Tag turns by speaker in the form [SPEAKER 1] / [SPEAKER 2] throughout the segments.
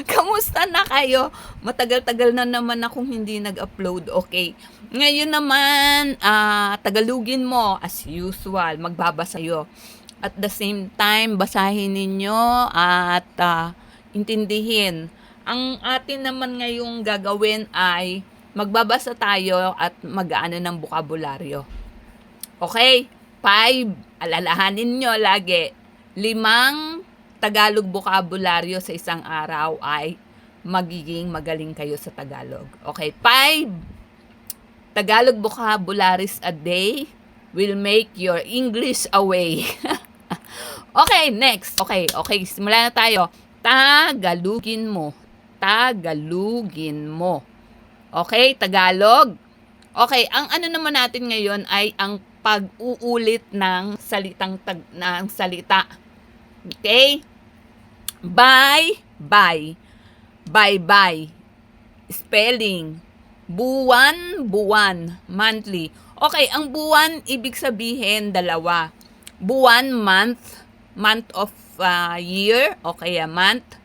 [SPEAKER 1] Kamusta na kayo? Matagal-tagal na naman akong hindi nag-upload, okay? Ngayon naman, Tagalogin mo as usual, magbabasa yo. At the same time, basahin ninyo at intindihin. Ang atin naman ngayong gagawin ay magbabasa tayo at mag-aano ng bokabularyo. Okay? 5, alalahanin nyo lagi. 5 Tagalog bokabularyo sa isang araw ay magiging magaling kayo sa Tagalog. Okay, 5 Tagalog vocabularies a day will make your English away. Okay, next. Okay, simulan na tayo. Tagalogin mo. Tagalogin mo. Okay, Tagalog. Okay, ang ano naman natin ngayon ay ang pag-uulit ng salita. Okay? Bye. Spelling. Buwan, monthly. Okay, ang buwan, ibig sabihin, 2. Buwan, month of year, okay, month.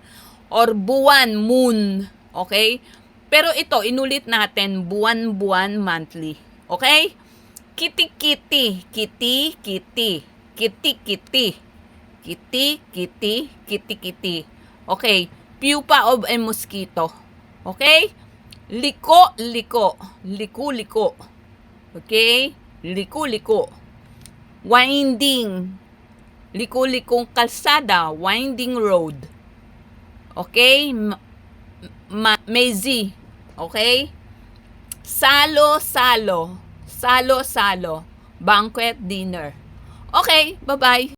[SPEAKER 1] Or buwan, moon, okay? Pero ito, inulit natin, buwan, monthly. Okay? Kitty. Okay. Pupa of a mosquito. Okay? Liko. Okay? Liko. Winding. Liko-likong kalsada. Winding road. Okay? Mazy. Okay? Salo. Banquet dinner. Okay, bye-bye.